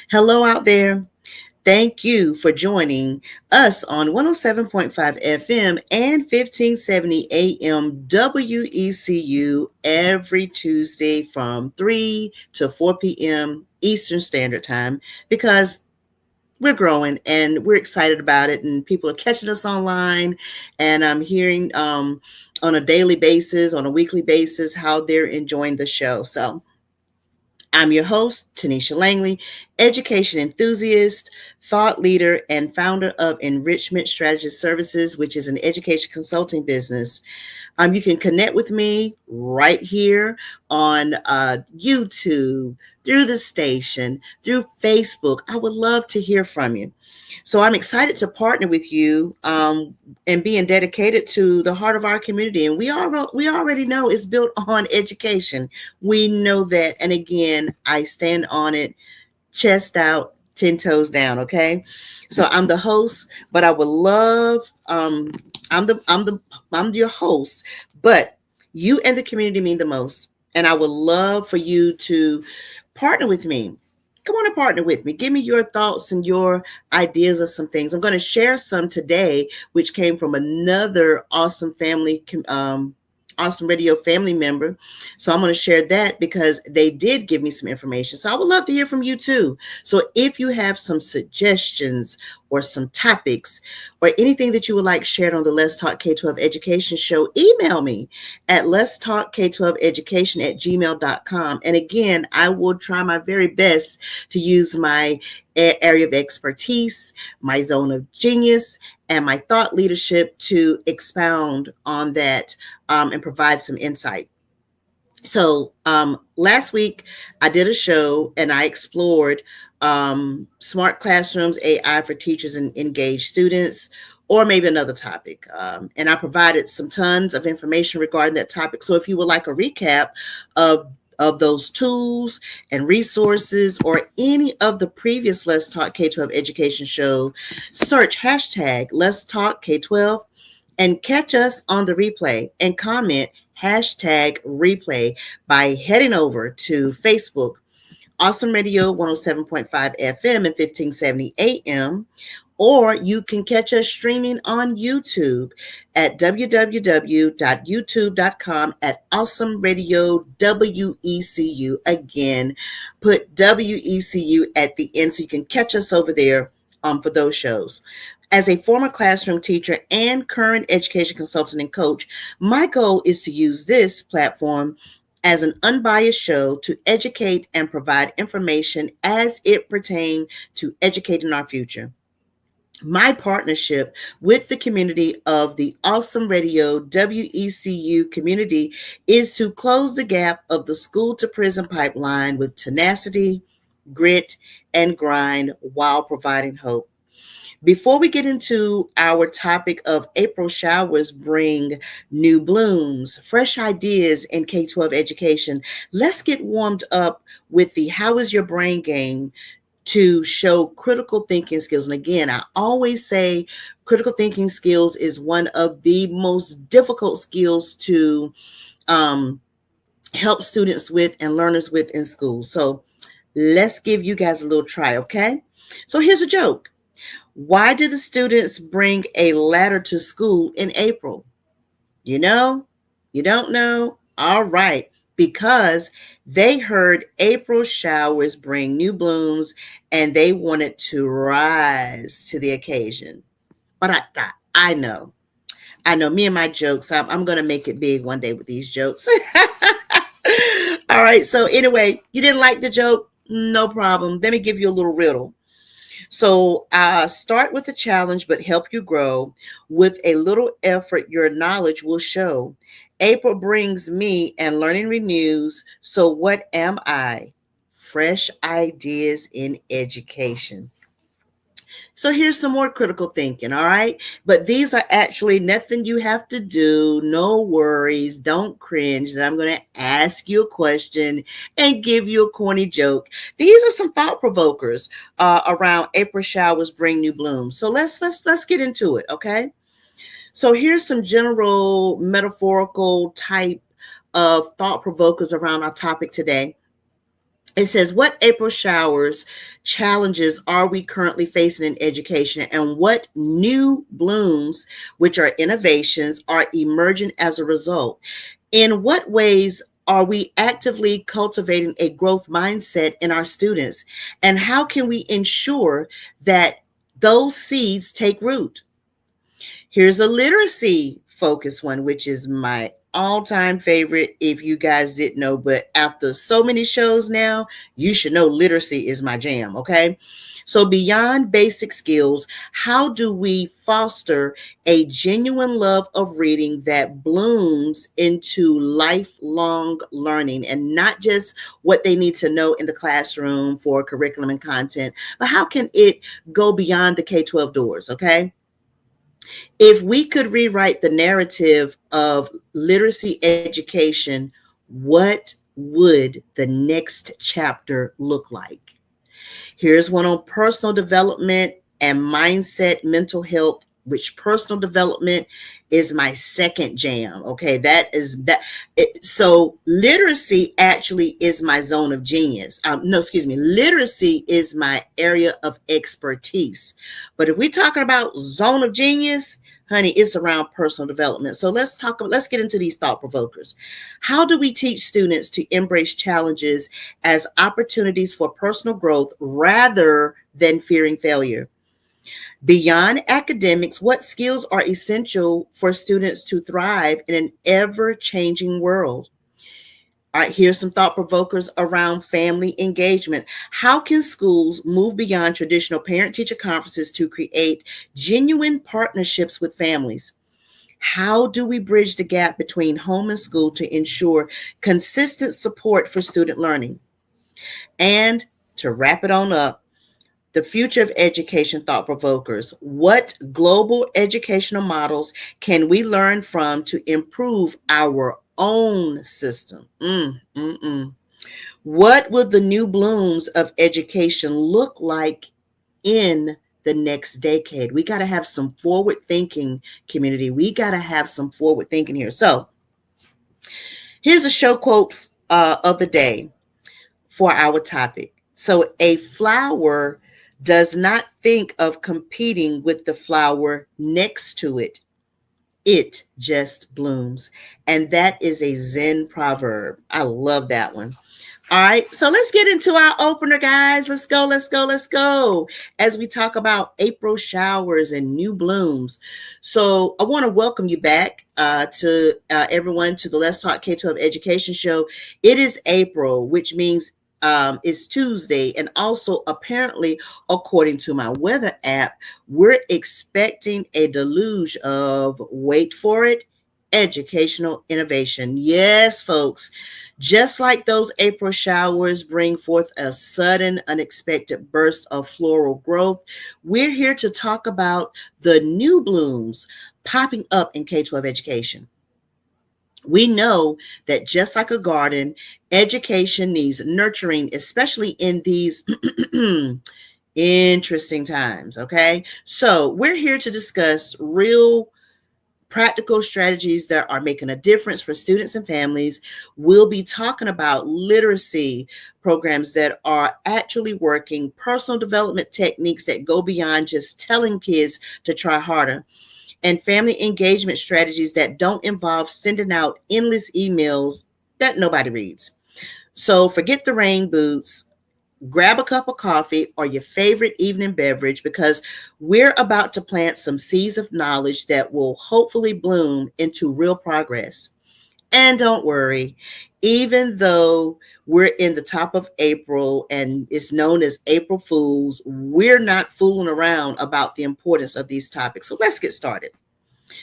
Hello out there. Thank you for joining us on 107.5 FM and 1570 AM WECU every Tuesday from 3 to 4 p.m. Eastern Standard Time because we're growing and we're excited about it, and people are catching us online, and I'm hearing on a daily basis, on a weekly basis, how they're enjoying the show. So I'm your host, Tonitia Langley, education enthusiast, thought leader, and founder of Enrichment Strategy Services, which is an education consulting business. You can connect with me right here on YouTube, through the station, through Facebook. I would love to hear from you. So I'm excited to partner with you and being dedicated to the heart of our community. And we already know it's built on education. We know that. And again, I stand on it, chest out, 10 toes down. Okay. So I'm the host, but I would love, I'm your host, but you and the community mean the most. And I would love for you to partner with me. Come on and partner with me. Give me your thoughts and your ideas of some things. I'm going to share some today, which came from another awesome radio family member. So I'm going to share that because they did give me some information. So I would love to hear from you too. So if you have some suggestions or some topics or anything that you would like shared on the Let's Talk K12 Education show, email me at Let's Talk K12 Education at gmail.com. And again, I will try my very best to use my area of expertise, my zone of genius, and my thought leadership to expound on that and provide some insight. So last week I did a show and I explored smart classrooms, AI for teachers and engaged students, or maybe another topic. And I provided some tons of information regarding that topic. So if you would like a recap of those tools and resources or any of the previous Let's Talk K12 education show, search hashtag Let's Talk K12 and catch us on the replay and comment hashtag replay by heading over to Facebook, Awesome Radio 107.5 FM and 1570 AM, or you can catch us streaming on YouTube at www.youtube.com at Awesome Radio WECU. Again, put WECU at the end so you can catch us over there for those shows. As a former classroom teacher and current education consultant and coach, my goal is to use this platform as an unbiased show to educate and provide information as it pertains to educating our future. My partnership with the community of the Awesome Radio WECU community is to close the gap of the school to prison pipeline with tenacity, grit, and grind while providing hope. Before we get into our topic of April showers bring new blooms, fresh ideas in K-12 education, let's get warmed up with the How is Your Brain game to show critical thinking skills. And again, I always say critical thinking skills is one of the most difficult skills to help students with and learners with in school. So let's give you guys a little try, okay? So here's a joke. Why did the students bring a ladder to school in April? You know? You don't know? All right. Because they heard April showers bring new blooms and they wanted to rise to the occasion. But I know. I know me and my jokes. I'm going to make it big one day with these jokes. All right. So anyway, you didn't like the joke? No problem. Let me give you a little riddle. So start with a challenge, but help you grow. With a little effort, your knowledge will show. April brings me and learning renews. So what am I? Fresh ideas in education. So here's some more critical thinking, all right? But these are actually nothing you have to do. No worries. Don't cringe that I'm going to ask you a question and give you a corny joke. These are some thought provokers around April showers bring new blooms. So let's get into it, okay? So here's some general metaphorical type of thought provokers around our topic today. It says, what April showers challenges are we currently facing in education, and what new blooms, which are innovations, are emerging as a result? In what ways are we actively cultivating a growth mindset in our students? And how can we ensure that those seeds take root? Here's a literacy focused one, which is my all-time favorite, if you guys didn't know, but after so many shows now, you should know literacy is my jam, okay? So beyond basic skills, how do we foster a genuine love of reading that blooms into lifelong learning, and not just what they need to know in the classroom for curriculum and content, but how can it go beyond the K-12 doors, okay? If we could rewrite the narrative of literacy education, what would the next chapter look like? Here's one on personal development and mindset, mental health, which personal development is my second jam. Okay, that is that. So literacy actually is my zone of genius. No, excuse me. Literacy is my area of expertise. But if we're talking about zone of genius, honey, it's around personal development. So let's get into these thought provokers. How do we teach students to embrace challenges as opportunities for personal growth rather than fearing failure? Beyond academics, what skills are essential for students to thrive in an ever-changing world? All right, here's some thought provokers around family engagement. How can schools move beyond traditional parent-teacher conferences to create genuine partnerships with families? How do we bridge the gap between home and school to ensure consistent support for student learning? And to wrap it on up, the future of education thought provokers. What global educational models can we learn from to improve our own system? What will the new blooms of education look like in the next decade? We got to have some forward thinking, community. We got to have some forward thinking here. So here's a show quote of the day for our topic. So a flower does not think of competing with the flower next to it. It just blooms. And that is a Zen proverb. I love that one. All right, so let's get into our opener, guys. Let's go. As we talk about April showers and new blooms. So I want to welcome you back to everyone to the Let's Talk K12 Education Show. It is April, which means it's Tuesday, and also apparently, according to my weather app, we're expecting a deluge of, wait for it, educational innovation. Yes, folks, just like those April showers bring forth a sudden, unexpected burst of floral growth, we're here to talk about the new blooms popping up in K-12 education. We know that just like a garden, education needs nurturing, especially in these interesting times, okay? So we're here to discuss real practical strategies that are making a difference for students and families. We'll be talking about literacy programs that are actually working, personal development techniques that go beyond just telling kids to try harder, and family engagement strategies that don't involve sending out endless emails that nobody reads. So forget the rain boots, grab a cup of coffee or your favorite evening beverage, because we're about to plant some seeds of knowledge that will hopefully bloom into real progress. And don't worry, even though we're in the top of April and it's known as April Fools, we're not fooling around about the importance of these topics. So let's get started.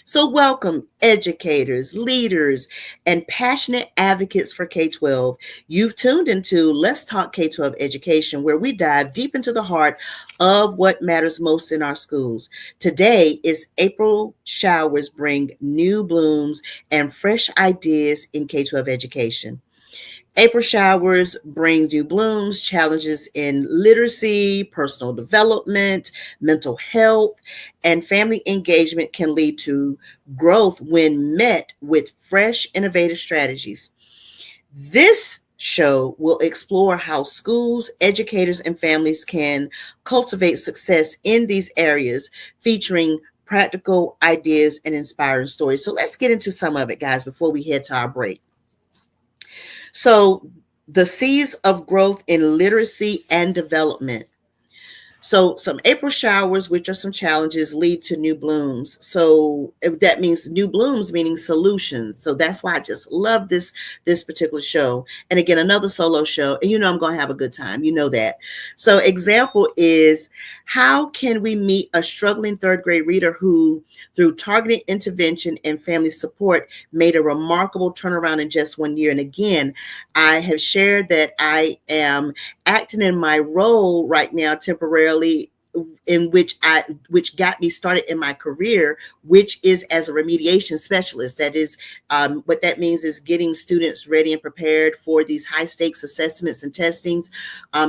So welcome, educators, leaders, and passionate advocates for K-12. You've tuned into Let's Talk K-12 Education, where we dive deep into the heart of what matters most in our schools. Today is April showers bring new blooms and fresh ideas in K-12 education. April showers bring new blooms, challenges in literacy, personal development, mental health, and family engagement can lead to growth when met with fresh, innovative strategies. This show will explore how schools, educators, and families can cultivate success in these areas, featuring practical ideas and inspiring stories. So let's get into some of it, guys, before we head to our break. So, the seeds of growth in literacy and development. So some April showers, which are some challenges, lead to new blooms. So that means new blooms, meaning solutions. So that's why I just love this particular show. And again, another solo show. And you know I'm going to have a good time. You know that. So example is, how can we meet a struggling third grade reader who, through targeted intervention and family support, made a remarkable turnaround in just 1 year? And again, I have shared that I am acting in my role right now temporarily, in which got me started in my career, which is as a remediation specialist. That is, what that means is getting students ready and prepared for these high stakes assessments and testings.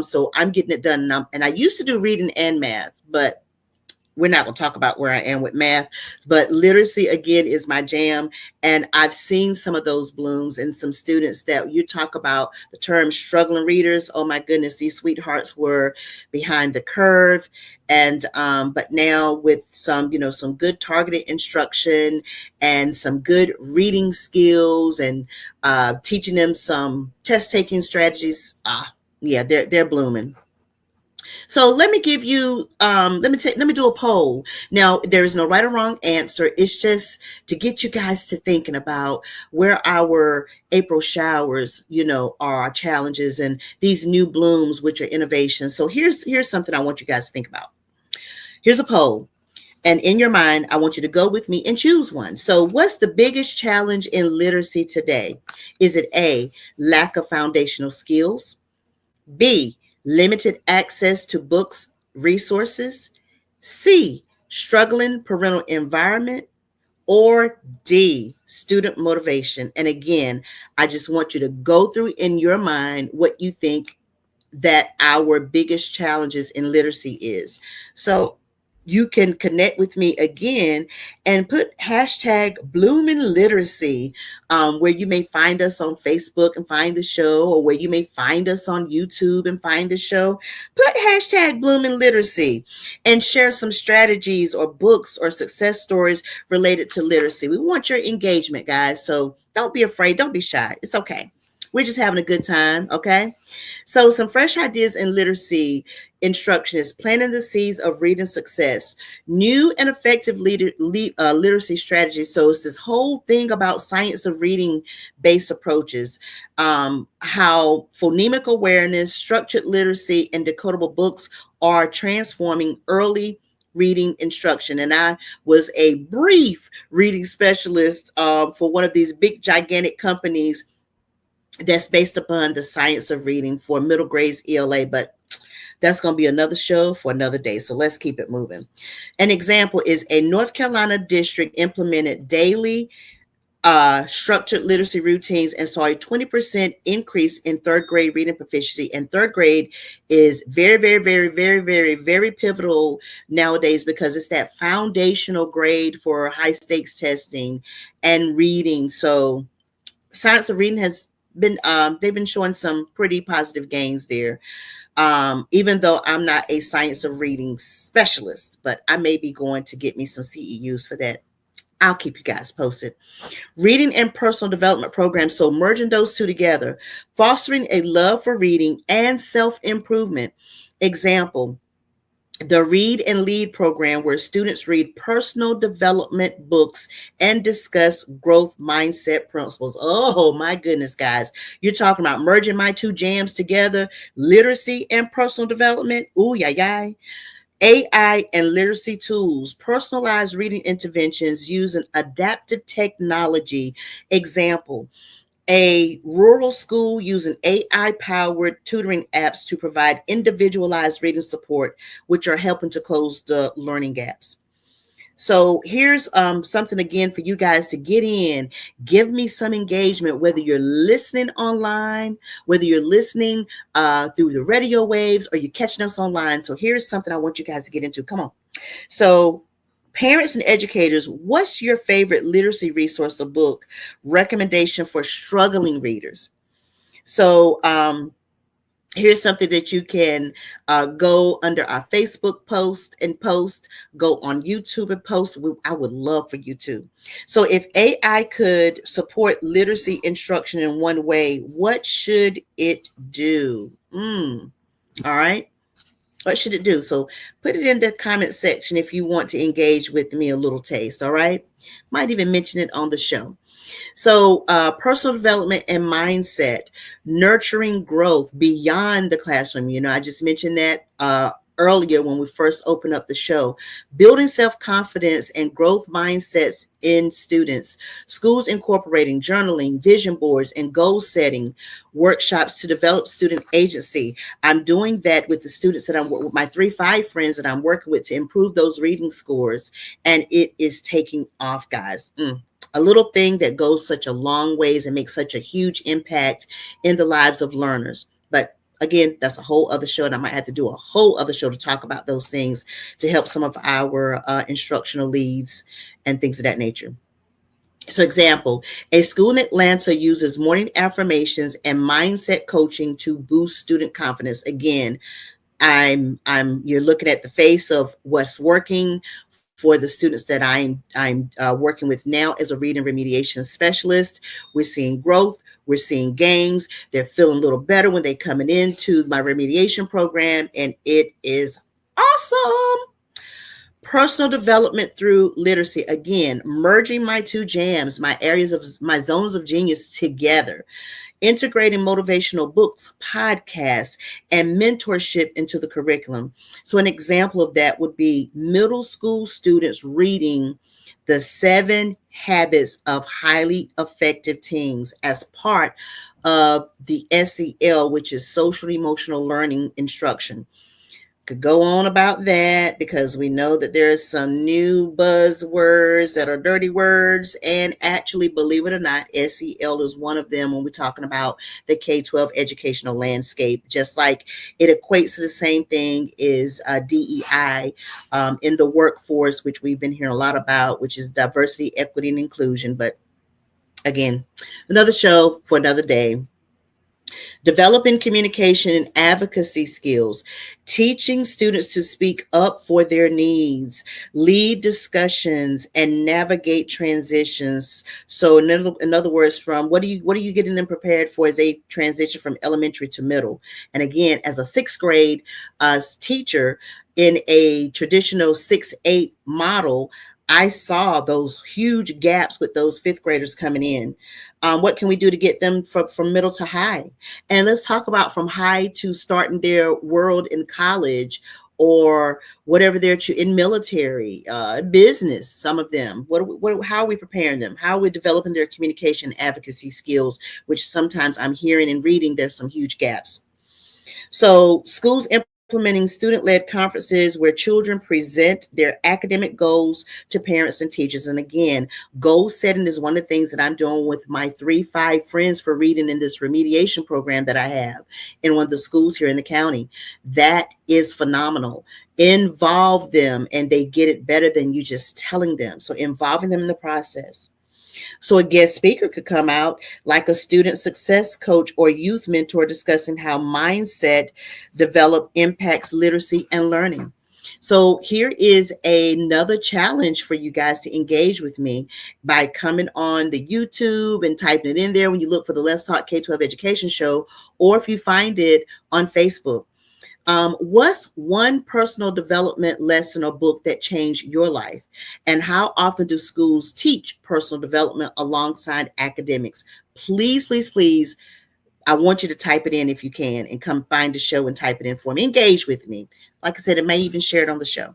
So I'm getting it done, and I used to do reading and math, but we're not going to talk about where I am with math, but literacy again is my jam. And I've seen some of those blooms in some students that you talk about the term struggling readers. Oh my goodness, these sweethearts were behind the curve. And, but now with some, some good targeted instruction and some good reading skills and teaching them some test taking strategies. Yeah, they're blooming. So let me give you, let me do a poll. Now, there is no right or wrong answer. It's just to get you guys to thinking about where our April showers, are our challenges, and these new blooms, which are innovations. So here's something I want you guys to think about. Here's a poll. And in your mind, I want you to go with me and choose one. So what's the biggest challenge in literacy today? Is it A, lack of foundational skills? B, limited access to books, resources? C, struggling parental environment? Or D, student motivation? And again, I just want you to go through in your mind what you think that our biggest challenges in literacy is. So you can connect with me again and put hashtag Blooming Literacy, where you may find us on Facebook and find the show, or where you may find us on YouTube and find the show. Put hashtag Blooming Literacy and share some strategies or books or success stories related to literacy. We want your engagement, guys. So don't be afraid. Don't be shy. It's okay. We're just having a good time, okay? So some fresh ideas in literacy instruction is planting the seeds of reading success, new and effective literacy strategies. So it's this whole thing about science of reading based approaches, how phonemic awareness, structured literacy, and decodable books are transforming early reading instruction. And I was a brief reading specialist for one of these big, gigantic companies that's based upon the science of reading for middle grades ELA, but that's going to be another show for another day. So let's keep it moving. An example is a North Carolina district implemented daily structured literacy routines and saw a 20% increase in third grade reading proficiency. And third grade is very, very, very, very, very, very pivotal nowadays, because it's that foundational grade for high stakes testing and reading. So science of reading has been, they've been showing some pretty positive gains there. Even though I'm not a science of reading specialist, but I may be going to get me some CEUs for that. I'll keep you guys posted. Reading and personal development programs. So merging those two together, fostering a love for reading and self-improvement. Example, the Read and Lead program, where students read personal development books and discuss growth mindset principles. Oh my goodness, guys. You're talking about merging my two jams together, literacy and personal development. Ooh, yeah. AI and literacy tools, personalized reading interventions using adaptive technology. Example, a rural school using AI-powered tutoring apps to provide individualized reading support, which are helping to close the learning gaps. So here's something again for you guys to get in. Give me some engagement, whether you're listening online, whether you're listening through the radio waves, or you're catching us online. So here's something I want you guys to get into. Come on. So parents and educators, what's your favorite literacy resource or book recommendation for struggling readers? So here's something that you can go under our Facebook post and post, go on YouTube and post. I would love for you to. So if AI could support literacy instruction in one way, what should it do? All right. What should it do? So put it in the comment section if you want to engage with me a little taste. All right. Might even mention it on the show. So, personal development and mindset, nurturing growth beyond the classroom. I just mentioned that earlier when we first opened up the show. Building self-confidence and growth mindsets in students. Schools incorporating journaling, vision boards, and goal setting workshops to develop student agency. I'm doing that with the students that I'm with my 3-5 friends that I'm working with to improve those reading scores, and it is taking off, guys. A little thing that goes such a long ways and makes such a huge impact in the lives of learners. But again, that's a whole other show, and I might have to do a whole other show to talk about those things to help some of our instructional leads and things of that nature. So example, a school in Atlanta uses morning affirmations and mindset coaching to boost student confidence. Again, you're looking at the face of what's working for the students that I'm working with now as a reading remediation specialist. We're seeing growth. We're seeing gains. They're feeling a little better when they're coming into my remediation program, and it is awesome. Personal development through literacy. Again, merging my two jams, my areas of my zones of genius together. Integrating motivational books, podcasts, and mentorship into the curriculum. So an example of that would be middle school students reading The 7 Habits of Highly Effective Teens as part of the SEL, which is social emotional learning instruction. Could go on about that because we know that there's some new buzzwords that are dirty words, and actually, believe it or not, SEL is one of them when we're talking about the K12 educational landscape. Just like it equates to the same thing is DEI in the workforce, which we've been hearing a lot about, which is diversity, equity, and inclusion. But again, another show for another day. Developing communication and advocacy skills, teaching students to speak up for their needs, lead discussions, and navigate transitions. So in other words, from what are you getting them prepared for as they transition from elementary to middle? And again, as a 6th grade teacher in a traditional 6-8 model, I saw those huge gaps with those 5th graders coming in. What can we do to get them from middle to high? And let's talk about from high to starting their world in college or whatever they're in military, business, some of them. How are we preparing them? How are we developing their communication advocacy skills, which sometimes I'm hearing and reading there's some huge gaps. So schools implementing student-led conferences where children present their academic goals to parents and teachers. And again, goal setting is one of the things that I'm doing with my 3-5 friends for reading in this remediation program that I have in one of the schools here in the county. That is phenomenal. Involve them and they get it better than you just telling them. So involving them in the process. So a guest speaker could come out like a student success coach or youth mentor discussing how mindset develop impacts literacy and learning. So here is another challenge for you guys to engage with me by coming on the YouTube and typing it in there when you look for the Let's Talk K12 Education Show, or if you find it on Facebook. What's one personal development lesson or book that changed your life? And how often do schools teach personal development alongside academics? Please, please, please, I want you to type it in if you can and come find the show and type it in for me. Engage with me. Like I said, it may even share it on the show.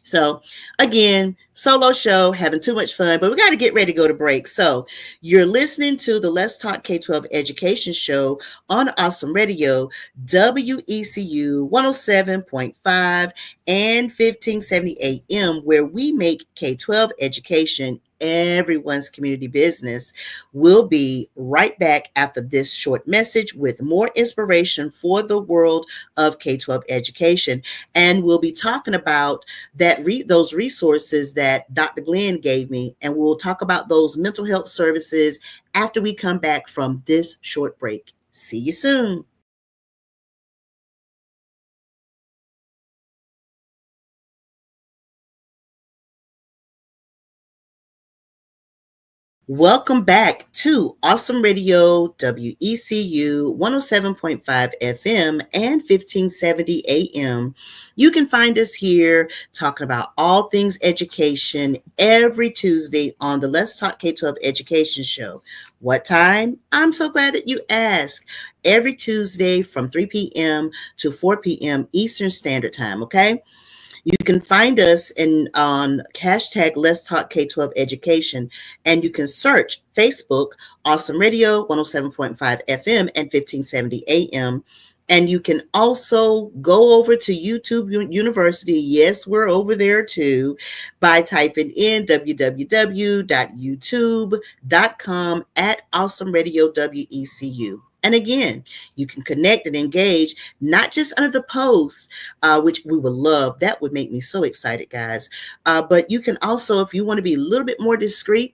So again, solo show, having too much fun, but we got to get ready to go to break. So you're listening to the Let's Talk K12 Education Show on Awesome Radio, WECU 107.5 and 1570 AM, where we make K12 education everyone's community business. We'll be right back after this short message with more inspiration for the world of K12 education. And we'll be talking about those resources that Dr. Glenn gave me. And we'll talk about those mental health services after we come back from this short break. See you soon. Welcome back to Awesome Radio, WECU 107.5 FM and 1570 AM. You can find us here talking about all things education every Tuesday on the Let's Talk K12 Education Show. What time? I'm so glad that you asked. Every Tuesday from 3 p.m. to 4 p.m. Eastern Standard Time, okay? You can find us on hashtag Let's Talk K12 Education, and you can search Facebook, Awesome Radio, 107.5 FM and 1570 AM. And you can also go over to YouTube University. Yes, we're over there too, by typing in www.youtube.com at Awesome Radio WECU. And again, you can connect and engage, not just under the post, which we would love. That would make me so excited, guys. But you can also, if you want to be a little bit more discreet,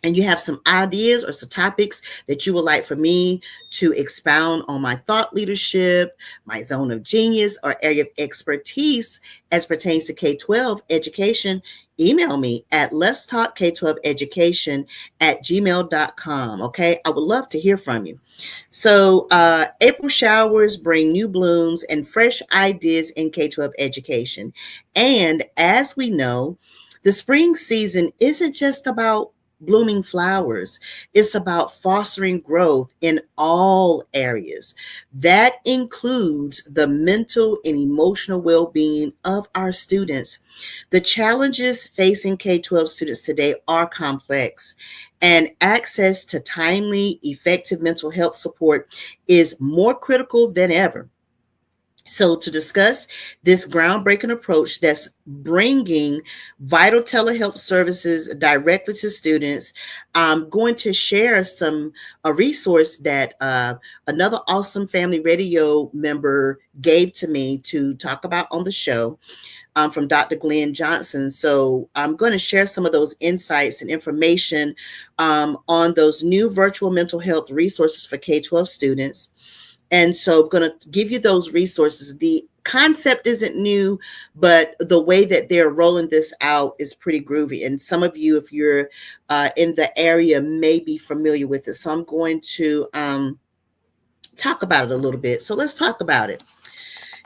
and you have some ideas or some topics that you would like for me to expound on my thought leadership, my zone of genius, or area of expertise as pertains to K-12 education, email me at let's talk K-12 education at gmail.com. Okay, I would love to hear from you. So April showers bring new blooms and fresh ideas in K-12 education. And as we know, the spring season isn't just about blooming flowers. It's about fostering growth in all areas. That includes the mental and emotional well-being of our students. The challenges facing K-12 students today are complex, and access to timely, effective mental health support is more critical than ever. So to discuss this groundbreaking approach that's bringing vital telehealth services directly to students, I'm going to share a resource that another awesome Family Radio member gave to me to talk about on the show. From Dr. Glenn Johnson. So I'm going to share some of those insights and information on those new virtual mental health resources for K-12 students. And so I'm going to give you those resources. The concept isn't new, but the way that they're rolling this out is pretty groovy. And some of you, if you're in the area, may be familiar with it. So I'm going to talk about it a little bit. So let's talk about it.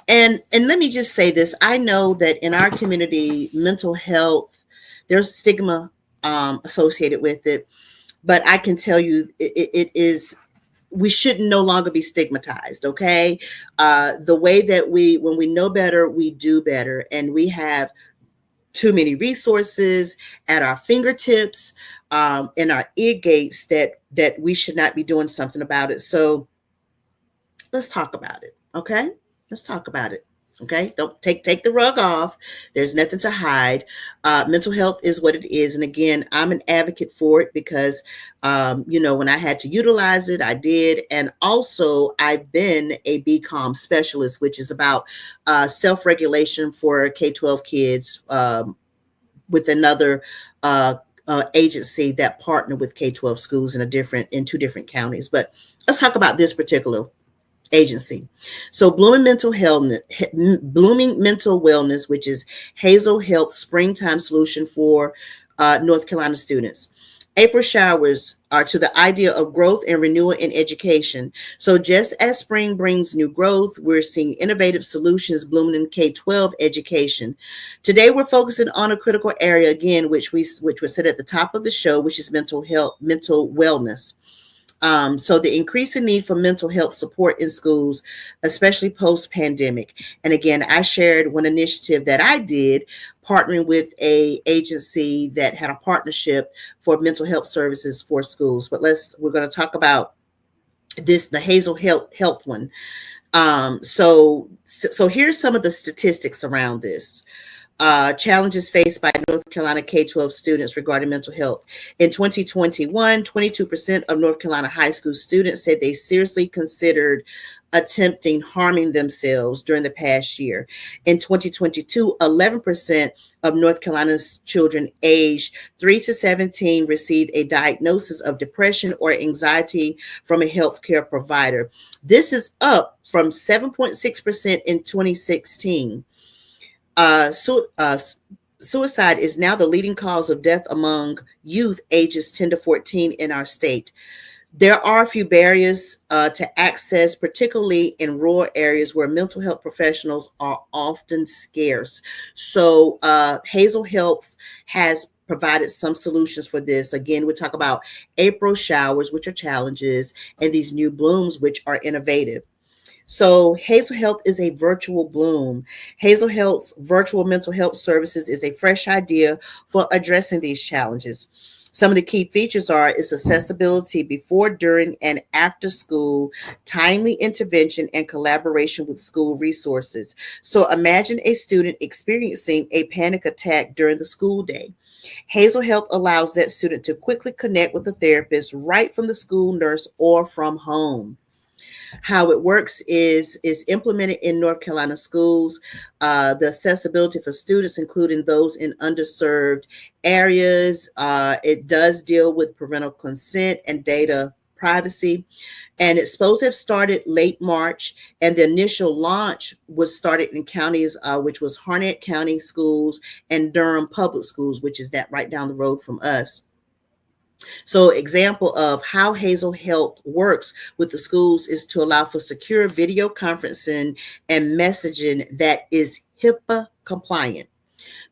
And let me just say this. I know that in our community, mental health, there's stigma associated with it. But I can tell you it is, we should no longer be stigmatized, okay? The way that when we know better, we do better. And we have too many resources at our fingertips, in our ear gates that we should not be doing something about it. So let's talk about it, okay? Let's talk about it. Okay, don't take the rug off. There's nothing to hide. Mental health is what it is, and again, I'm an advocate for it because, when I had to utilize it, I did, and also I've been a BCOM specialist, which is about self-regulation for K-12 kids with another agency that partner with K-12 schools in two different counties. But let's talk about this particular agency. So Blooming Mental Wellness, which is Hazel Health Springtime Solution for North Carolina students. April showers are to the idea of growth and renewal in education. So just as spring brings new growth, we're seeing innovative solutions blooming in K-12 education. Today, we're focusing on a critical area again, which was said at the top of the show, which is mental health, mental wellness. So the increasing need for mental health support in schools, especially post-pandemic. And again, I shared one initiative that I did partnering with a agency that had a partnership for mental health services for schools. But we're going to talk about the Hazel Health one. So here's some of the statistics around this. Challenges faced by North Carolina K-12 students regarding mental health. In 2021, 22% of North Carolina high school students said they seriously considered attempting harming themselves during the past year. In 2022, 11% of North Carolina's children aged 3 to 17 received a diagnosis of depression or anxiety from a healthcare provider. This is up from 7.6% in 2016. Suicide is now the leading cause of death among youth ages 10 to 14 in our state. There are a few barriers to access, particularly in rural areas where mental health professionals are often scarce. So Hazel Health has provided some solutions for this. Again, we talk about April showers, which are challenges, and these new blooms, which are innovative. So Hazel Health is a virtual bloom. Hazel Health's virtual mental health services is a fresh idea for addressing these challenges. Some of the key features are its accessibility before, during, and after school, timely intervention, and collaboration with school resources. So imagine a student experiencing a panic attack during the school day. Hazel Health allows that student to quickly connect with a therapist right from the school nurse or from home. How it works is implemented in North Carolina schools. The accessibility for students, including those in underserved areas. It does deal with parental consent and data privacy. And it's supposed to have started late March. And the initial launch was started in counties, which was Harnett County Schools and Durham Public Schools, which is that right down the road from us. So example of how Hazel Health works with the schools is to allow for secure video conferencing and messaging that is HIPAA compliant.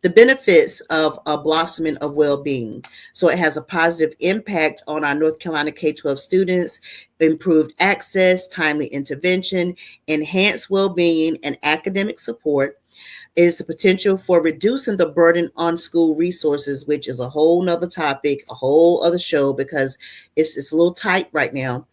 The benefits of a blossoming of well-being. So it has a positive impact on our North Carolina K-12 students, improved access, timely intervention, enhanced well-being, and academic support. Is the potential for reducing the burden on school resources, which is a whole nother topic, a whole other show, because it's a little tight right now.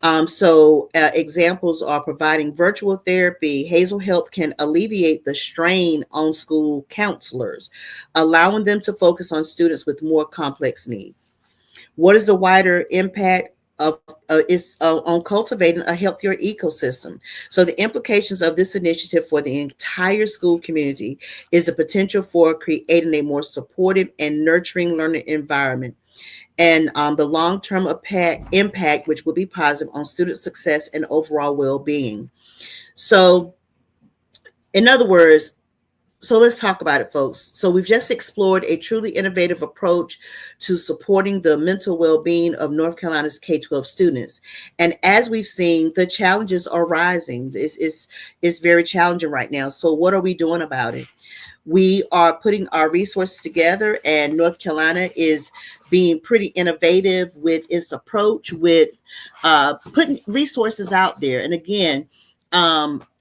Examples are providing virtual therapy. Hazel Health can alleviate the strain on school counselors, allowing them to focus on students with more complex needs. What is the wider impact of on cultivating a healthier ecosystem? So the implications of this initiative for the entire school community is the potential for creating a more supportive and nurturing learning environment, and the long-term impact, which will be positive on student success and overall well-being. So in other words, so let's talk about it, folks. So we've just explored a truly innovative approach to supporting the mental well-being of North Carolina's K-12 students. And as we've seen, the challenges are rising. It's very challenging right now. So what are we doing about it? We are putting our resources together, and North Carolina is being pretty innovative with its approach with putting resources out there. And again,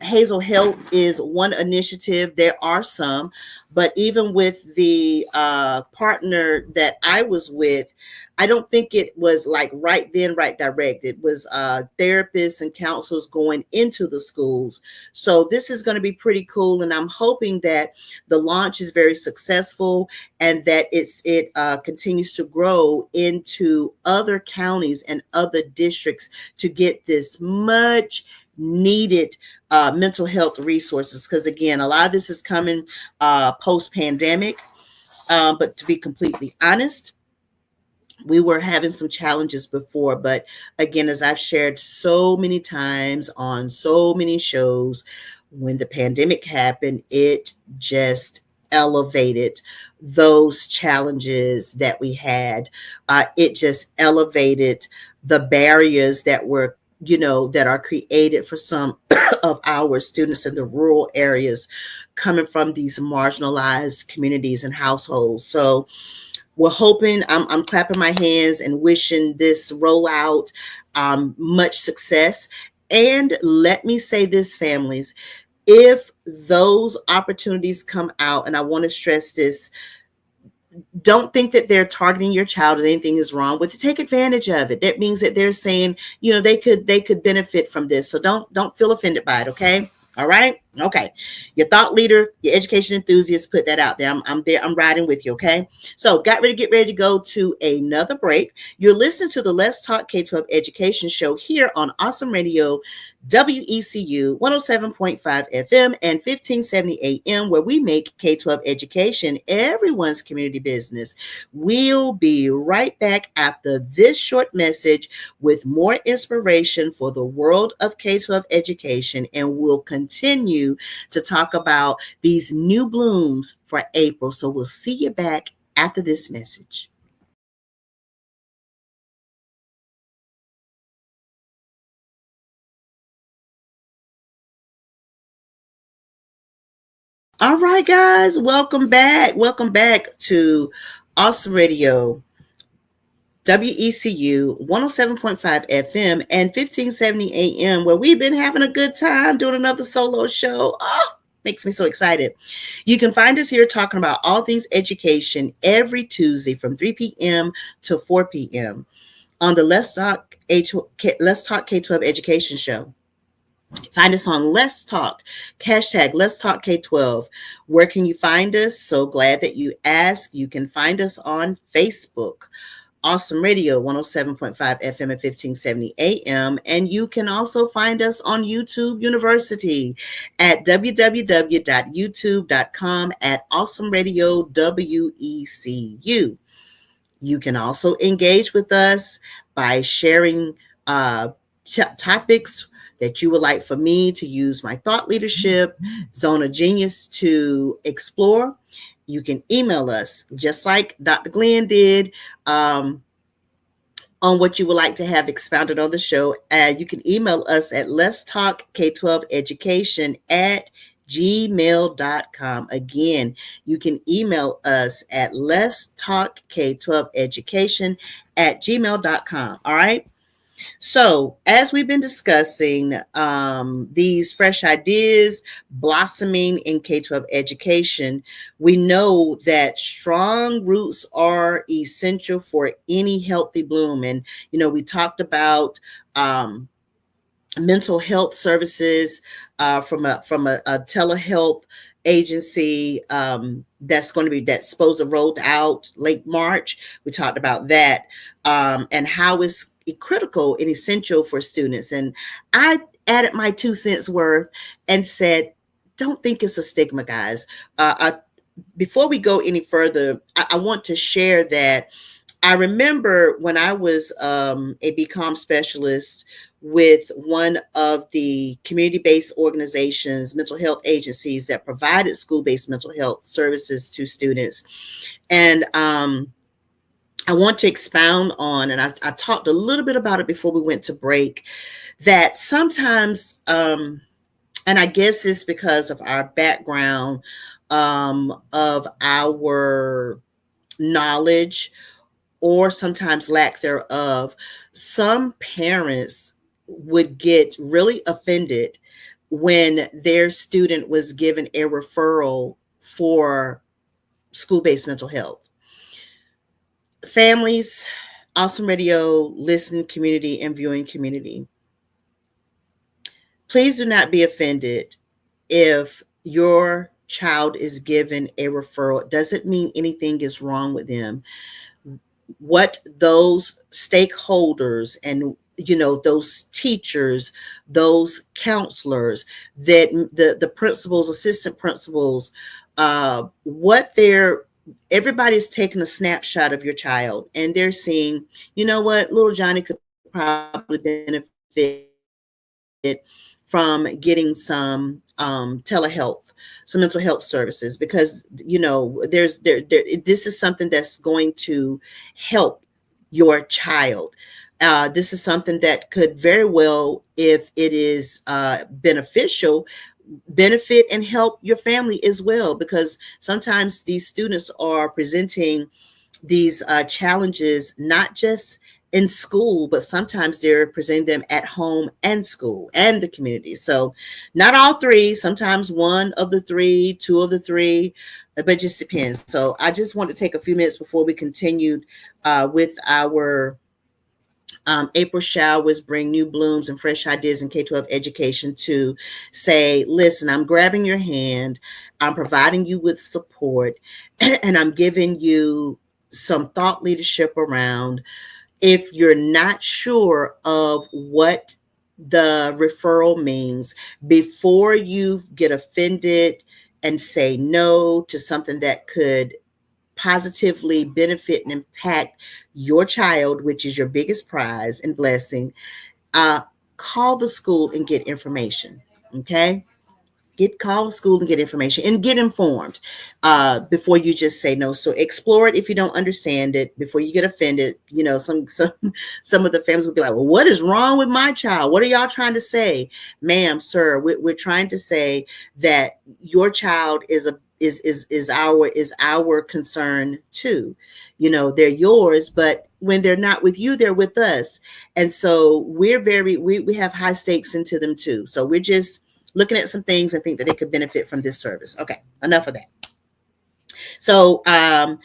Hazel Health is one initiative. There are some, but even with the partner that I was with, I don't think it was like right then, right direct. It was therapists and counselors going into the schools. So this is going to be pretty cool. And I'm hoping that the launch is very successful and that it continues to grow into other counties and other districts to get this much needed mental health resources, because again, a lot of this is coming post-pandemic, but to be completely honest, we were having some challenges before. But again, as I've shared so many times on so many shows, when the pandemic happened, it just elevated those challenges that we had. It just elevated the barriers that were that are created for some of our students in the rural areas coming from these marginalized communities and households. So we're hoping, I'm clapping my hands and wishing this rollout much success. And let me say this, families, if those opportunities come out, and I want to stress this, don't think that they're targeting your child or anything is wrong with it. Take advantage of it. That means that they're saying, they could benefit from this. So don't feel offended by it. Okay. All right. Okay. Your thought leader, your education enthusiast, put that out there. I'm there. I'm riding with you. Okay. So get ready to go to another break. You're listening to the Let's Talk K-12 Education Show here on Awesome Radio, WECU 107.5 FM and 1570 AM, where we make K-12 education everyone's community business. We'll be right back after this short message with more inspiration for the world of K-12 education, and we'll continue to talk about these new blooms for April. So we'll see you back after this message. All right, guys, welcome back. Welcome back to Awesome Radio, WECU 107.5 FM and 1570 AM, where we've been having a good time doing another solo show. Oh, makes me so excited. You can find us here talking about all things education every Tuesday from 3 p.m. to 4 p.m. on the Let's Talk K-12 Education Show. Find us on Let's Talk, hashtag Let's Talk K-12. Where can you find us? So glad that you asked. You can find us on Facebook, Awesome Radio 107.5 FM and 1570 AM. And you can also find us on YouTube University at www.youtube.com at Awesome Radio WECU. You can also engage with us by sharing topics that you would like for me to use my thought leadership, Zone of Genius to explore. You can email us just like Dr. Glenn did on what you would like to have expounded on the show. You can email us at Let's Talk K-12 Education at gmail.com. Again, you can email us at Let's Talk K-12 Education at gmail.com. All right. So, as we've been discussing these fresh ideas blossoming in K-12 education, we know that strong roots are essential for any healthy bloom. And, we talked about mental health services from a telehealth agency that's supposed to roll out late March. We talked about that and how it's critical and essential for students. And I added my 2 cents worth and said, don't think it's a stigma, guys. Before we go any further, I want to share that I remember when I was a BCom specialist with one of the community-based organizations, mental health agencies that provided school-based mental health services to students. And I want to expound on, and I talked a little bit about it before we went to break, that sometimes, and I guess it's because of our background, of our knowledge, or sometimes lack thereof, some parents would get really offended when their student was given a referral for school-based mental health. Families, Awesome Radio, listening community, and viewing community, please do not be offended if your child is given a referral. It doesn't mean anything is wrong with them. What those stakeholders and those teachers, those counselors, that the principals, assistant principals, everybody's taking a snapshot of your child and they're seeing, what, little Johnny could probably benefit from getting some telehealth, some mental health services, because this is something that's going to help your child. This is something that could very well, if it is beneficial, benefit and help your family as well, because sometimes these students are presenting these challenges not just in school, but sometimes they're presenting them at home and school and the community. So not all three, sometimes one of the three, two of the three, but it just depends. So I just want to take a few minutes before we continued with our April showers bring new blooms and fresh ideas in K-12 education to say, listen, I'm grabbing your hand, I'm providing you with support, and I'm giving you some thought leadership around. If you're not sure of what the referral means, before you get offended and say no to something that could positively benefit and impact your child, which is your biggest prize and blessing, uh, call the school and get information. Okay. Call the school and get information and get informed before you just say no. So explore it if you don't understand it before you get offended. You know, some of the families will be like, well, what is wrong with my child? What are y'all trying to say? Ma'am, sir, we're trying to say that your child is our concern too. You know, they're yours, but when they're not with you, they're with us. And so we have high stakes into them too. So we're just looking at some things and think that they could benefit from this service. Okay, enough of that. So, and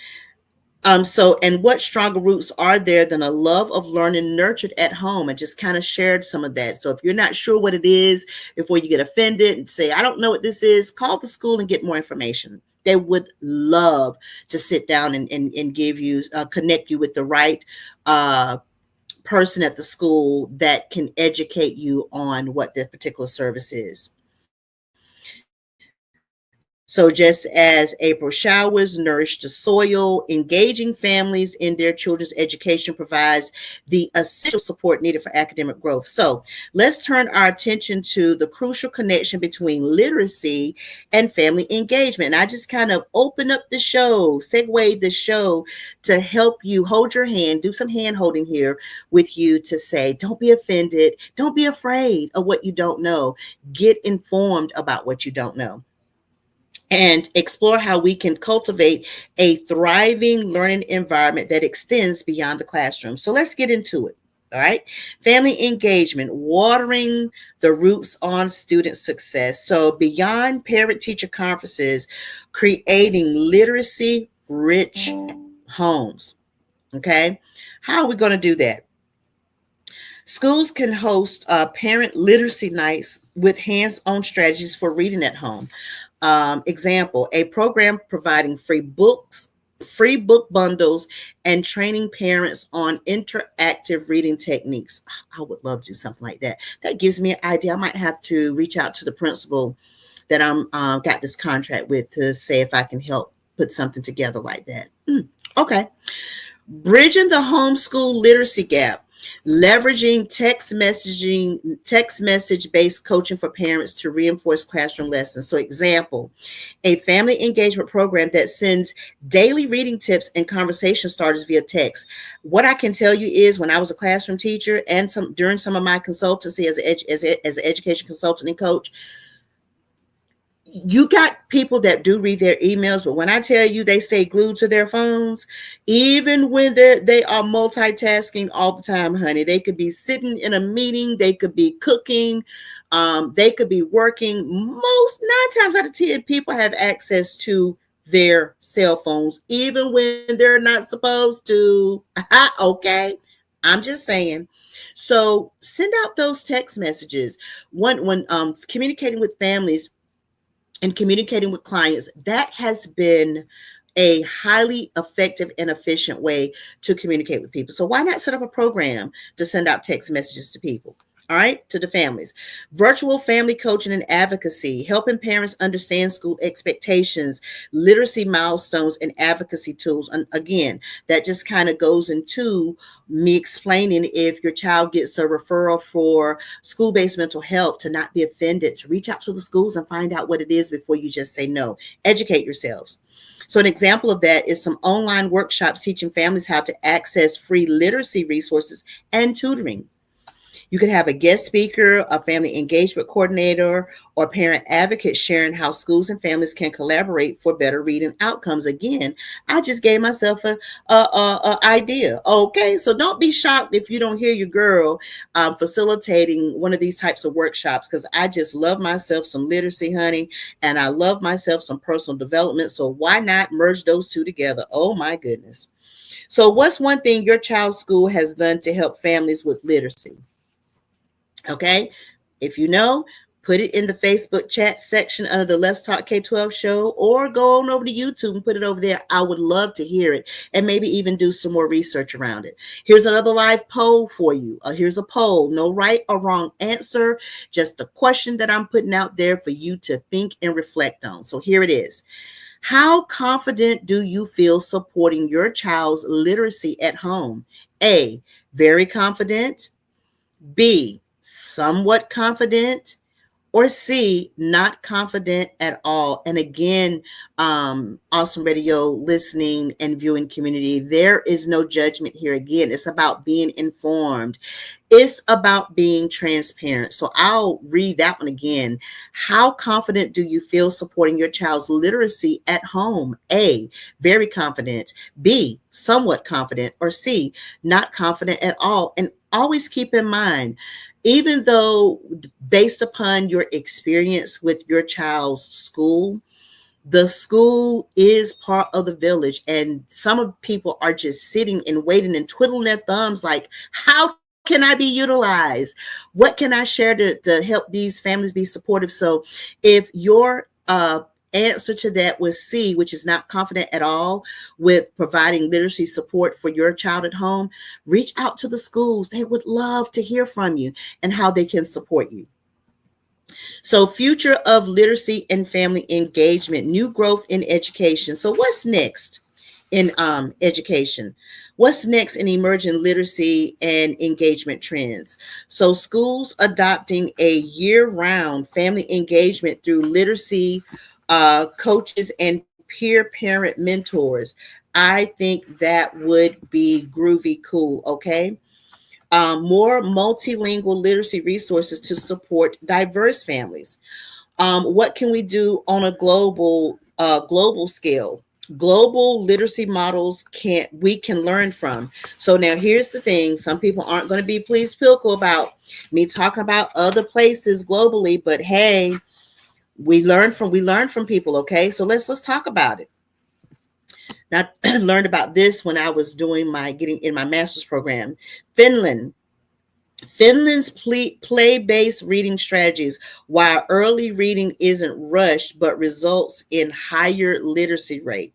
what stronger roots are there than a love of learning nurtured at home? I just kind of shared some of that. So if you're not sure what it is, before you get offended and say, I don't know what this is, call the school and get more information. They would love to sit down and give you, connect you with the right person at the school that can educate you on what the particular service is. So just as April showers nourish the soil, engaging families in their children's education provides the essential support needed for academic growth. So let's turn our attention to the crucial connection between literacy and family engagement. And I just kind of open up the show, segue the show to help you hold your hand, do some hand holding here with you to say, don't be offended. Don't be afraid of what you don't know. Get informed about what you don't know, and explore how we can cultivate a thriving learning environment that extends beyond the classroom. So let's get into it. All right. Family engagement, watering the roots on student success. So beyond parent teacher conferences, creating literacy rich homes. Okay. How are we going to do that? Schools can host parent literacy nights with hands-on strategies for reading at home. Example, a program providing free books, free book bundles, and training parents on interactive reading techniques. I would love to do something like that. That gives me an idea. I might have to reach out to the principal that I'm got this contract with to say if I can help put something together like that. Okay. Bridging the homeschool literacy gap. Leveraging text message based coaching for parents to reinforce classroom lessons. So example, a family engagement program that sends daily reading tips and conversation starters via text. What I can tell you is when I was a classroom teacher and during some of my consultancy as an education consultant and coach, you got people that do read their emails, but when I tell you they stay glued to their phones, even when they are multitasking all the time, honey. They could be sitting in a meeting, they could be cooking, they could be working. Most 9 times out of 10, people have access to their cell phones, even when they're not supposed to. Okay, I'm just saying. So send out those text messages when communicating with families and communicating with clients. That has been a highly effective and efficient way to communicate with people. So why not set up a program to send out text messages to people? All right, to the families. Virtual family coaching and advocacy, helping parents understand school expectations, literacy milestones, and advocacy tools. And again, that just kind of goes into me explaining if your child gets a referral for school-based mental health, to not be offended, to reach out to the schools and find out what it is before you just say no. Educate yourselves. So an example of that is some online workshops teaching families how to access free literacy resources and tutoring. You could have a guest speaker, a family engagement coordinator, or parent advocate sharing how schools and families can collaborate for better reading outcomes. Again, I just gave myself a idea. Okay, so don't be shocked if you don't hear your girl facilitating one of these types of workshops, because I just love myself some literacy, honey, and I love myself some personal development. So why not merge those two together? Oh my goodness. So, what's one thing your child's school has done to help families with literacy? Okay. If you know, put it in the Facebook chat section under the Let's Talk K12 show, or go on over to YouTube and put it over there. I would love to hear it and maybe even do some more research around it. Here's another live poll for you. Here's a poll. No right or wrong answer, just the question that I'm putting out there for you to think and reflect on. So here it is. How confident do you feel supporting your child's literacy at home? A, very confident. B, somewhat confident. Or C, not confident at all. And again, Awesome Radio listening and viewing community, there is no judgment here. Again, it's about being informed. It's about being transparent. So I'll read that one again. How confident do you feel supporting your child's literacy at home? A, very confident. B, somewhat confident. Or C, not confident at all. And always keep in mind, even though based upon your experience with your child's school, the school is part of the village, and some of people are just sitting and waiting and twiddling their thumbs like, how can I be utilized? What can I share to help these families be supportive? So if your answer to that was C, which is not confident at all with providing literacy support for your child at home, reach out to the schools. They would love to hear from you and how they can support you. So future of literacy and family engagement, new growth in education. So what's next in education? What's next in emerging literacy and engagement trends? So schools adopting a year-round family engagement through literacy coaches and peer parent mentors. I think that would be groovy cool. Okay. More multilingual literacy resources to support diverse families. What can we do on a global scale? Global literacy models we can learn from. So now here's the thing. Some people aren't going to be pleased pilko about me talking about other places globally, but hey, we learn from people. Okay, so let's talk about it. Now, I learned about this when I was getting in my master's program. Finland's play-based reading strategies, while early reading isn't rushed but results in higher literacy rate.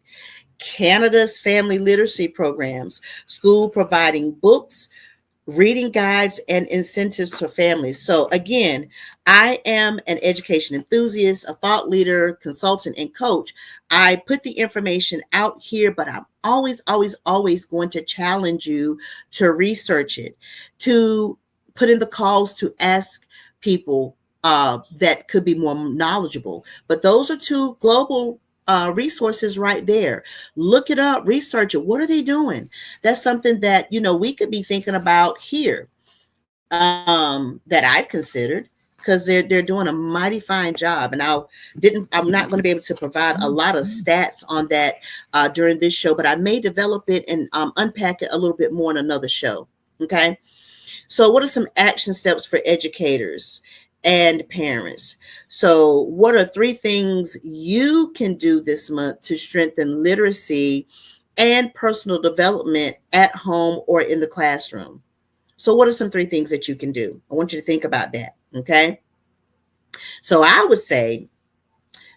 Canada's family literacy programs, school providing books, reading guides, and incentives for families. So again, I am an education enthusiast, a thought leader, consultant, and coach. I put the information out here, but I'm always going to challenge you to research it, to put in the calls to ask people that could be more knowledgeable. But those are two global resources right there. Look it up, research it. What are they doing? That's something that, we could be thinking about here, that I've considered, because they're doing a mighty fine job. And I'm not going to be able to provide a lot of stats on that during this show, but I may develop it and unpack it a little bit more in another show. Okay. So what are some action steps for educators and parents? So what are 3 things you can do this month to strengthen literacy and personal development at home or in the classroom? So what are some 3 things that you can do? I want you to think about that. Okay. So I would say,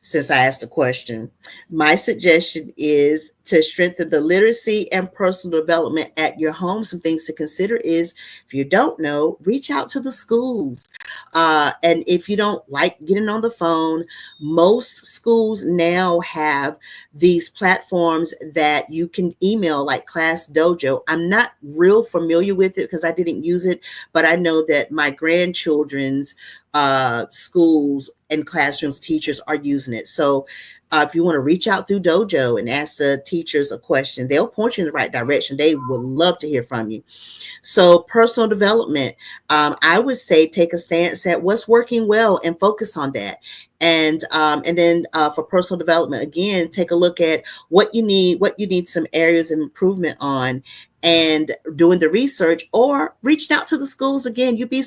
since I asked the question, my suggestion is to strengthen the literacy and personal development at your home. Some things to consider is, if you don't know, reach out to the schools. And if you don't like getting on the phone, most schools now have these platforms that you can email, like Class Dojo. I'm not real familiar with it because I didn't use it, but I know that my grandchildren's schools and classrooms, teachers are using it. So if you want to reach out through Dojo and ask the teachers a question, they'll point you in the right direction. They would love to hear from you. So personal development, I would say take a stance at what's working well and focus on that. And then for personal development, again, take a look at what you need some areas of improvement on, and doing the research, or reaching out to the schools. Again, you'd be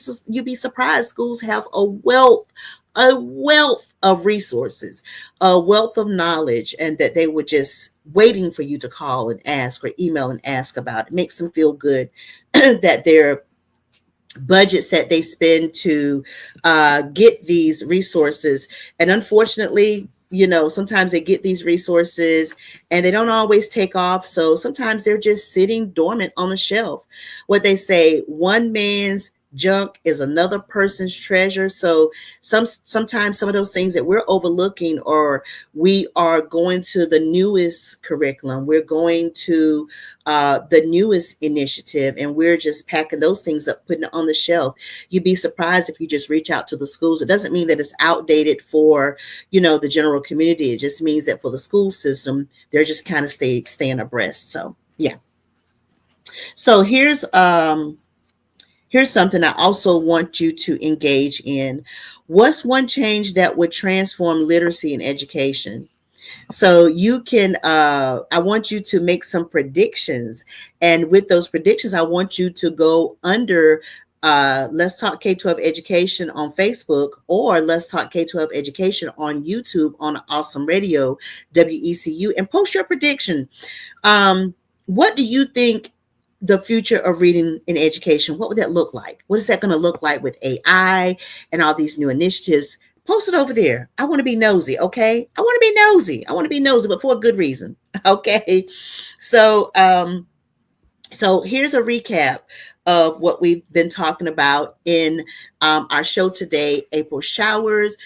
surprised. Schools have a wealth of resources, a wealth of knowledge, and that they were just waiting for you to call and ask or email and ask about. It makes them feel good that their budgets that they spend to get these resources. And unfortunately, sometimes they get these resources and they don't always take off. So sometimes they're just sitting dormant on the shelf. What they say, one man's junk is another person's treasure. So sometimes some of those things that we're overlooking, or we are going to the newest curriculum, we're going to the newest initiative, and we're just packing those things up, putting it on the shelf. You'd be surprised if you just reach out to the schools. It doesn't mean that it's outdated for the general community. It just means that for the school system, they're just kind of staying abreast. So yeah. So here's something I also want you to engage in. What's one change that would transform literacy in education? So you can, I want you to make some predictions. And with those predictions, I want you to go under Let's Talk K12 Education on Facebook, or Let's Talk K12 Education on YouTube on Awesome Radio, WECU, and post your prediction. What do you think the future of reading in education, what would that look like? What is that going to look like with AI and all these new initiatives? Post it over there. I want to be nosy, okay? I want to be nosy, but for a good reason, okay? So here's a recap of what we've been talking about in our show today. April showers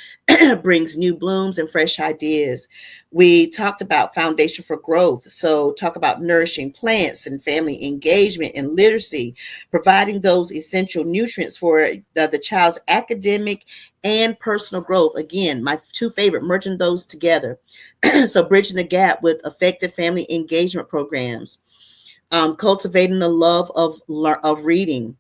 brings new blooms and fresh ideas. We talked about foundation for growth. So talk about nourishing plants and family engagement and literacy, providing those essential nutrients for the child's academic and personal growth. Again, my two favorite, merging those together. So bridging the gap with effective family engagement programs. Cultivating the love of reading.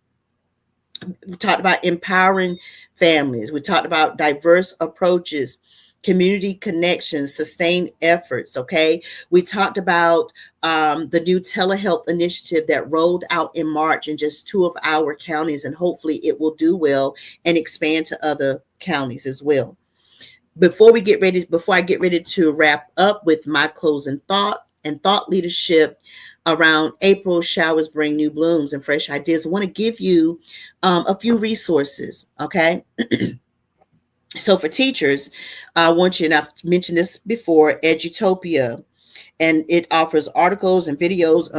We talked about empowering families. We talked about diverse approaches, community connections, sustained efforts. Okay. We talked about the new telehealth initiative that rolled out in March in just 2 of our counties, and hopefully it will do well and expand to other counties as well. Before I get ready to wrap up with my closing thought and thought leadership around April showers bring new blooms and fresh ideas, I want to give you a few resources. Okay. So for teachers, I want you, and I've mentioned this before, Edutopia, and it offers articles and videos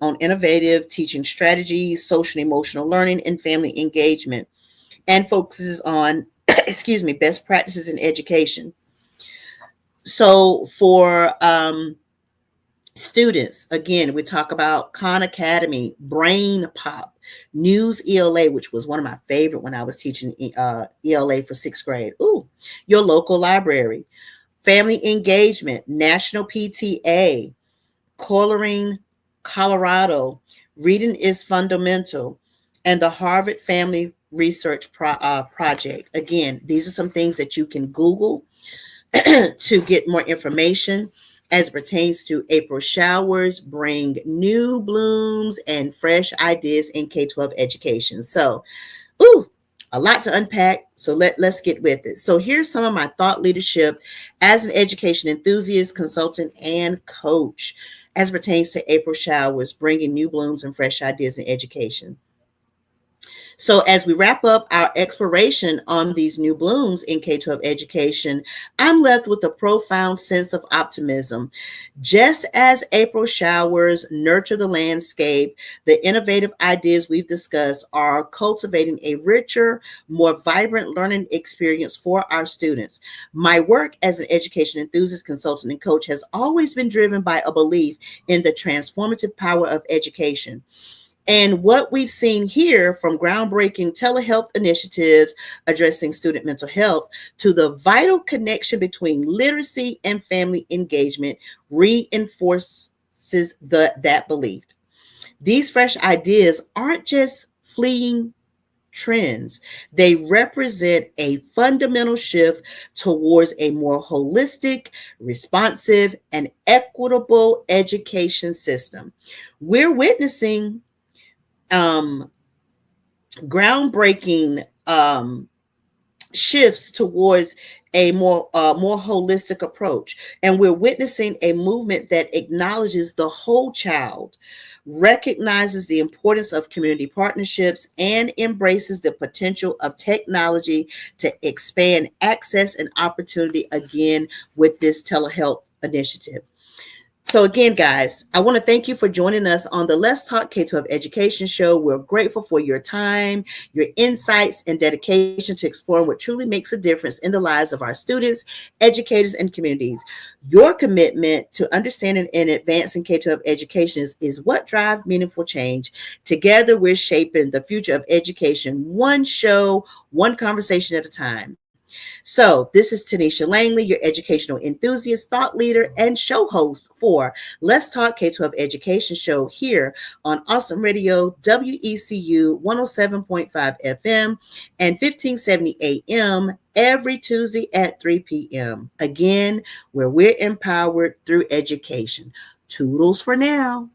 on innovative teaching strategies, social and emotional learning, and family engagement, and focuses on, best practices in education. So for students, again, we talk about Khan Academy, Brain Pop, News ELA, which was one of my favorite when I was teaching ELA for 6th grade. Ooh, your local library, family engagement, National PTA, Coloring Colorado, Reading is Fundamental, and the Harvard Family Research Project. Again, these are some things that you can Google to get more information as it pertains to April showers bring new blooms and fresh ideas in K12 education. So, a lot to unpack. So let's get with it. So here's some of my thought leadership as an education enthusiast, consultant, and coach as it pertains to April showers bringing new blooms and fresh ideas in education. So as we wrap up our exploration on these new blooms in K12 education, I'm left with a profound sense of optimism. Just as April showers nurture the landscape, the innovative ideas we've discussed are cultivating a richer, more vibrant learning experience for our students. My work as an education enthusiast, consultant, and coach has always been driven by a belief in the transformative power of education. And what we've seen here, from groundbreaking telehealth initiatives addressing student mental health to the vital connection between literacy and family engagement, reinforces that belief. These fresh ideas aren't just fleeting trends. They represent a fundamental shift towards a more holistic, responsive, and equitable education system. We're witnessing um, groundbreaking shifts towards a more holistic approach, and we're witnessing a movement that acknowledges the whole child, recognizes the importance of community partnerships, and embraces the potential of technology to expand access and opportunity, again with this telehealth initiative. So again, guys, I want to thank you for joining us on the Let's Talk K12 Education Show. We're grateful for your time, your insights, and dedication to exploring what truly makes a difference in the lives of our students, educators, and communities. Your commitment to understanding and advancing K12 education is what drives meaningful change. Together, we're shaping the future of education, one show, one conversation at a time. So, this is Tonitia Langley, your educational enthusiast, thought leader, and show host for Let's Talk K12 Education Show here on Awesome Radio, WECU 107.5 FM and 1570 AM every Tuesday at 3 p.m. Again, where we're empowered through education. Toodles for now.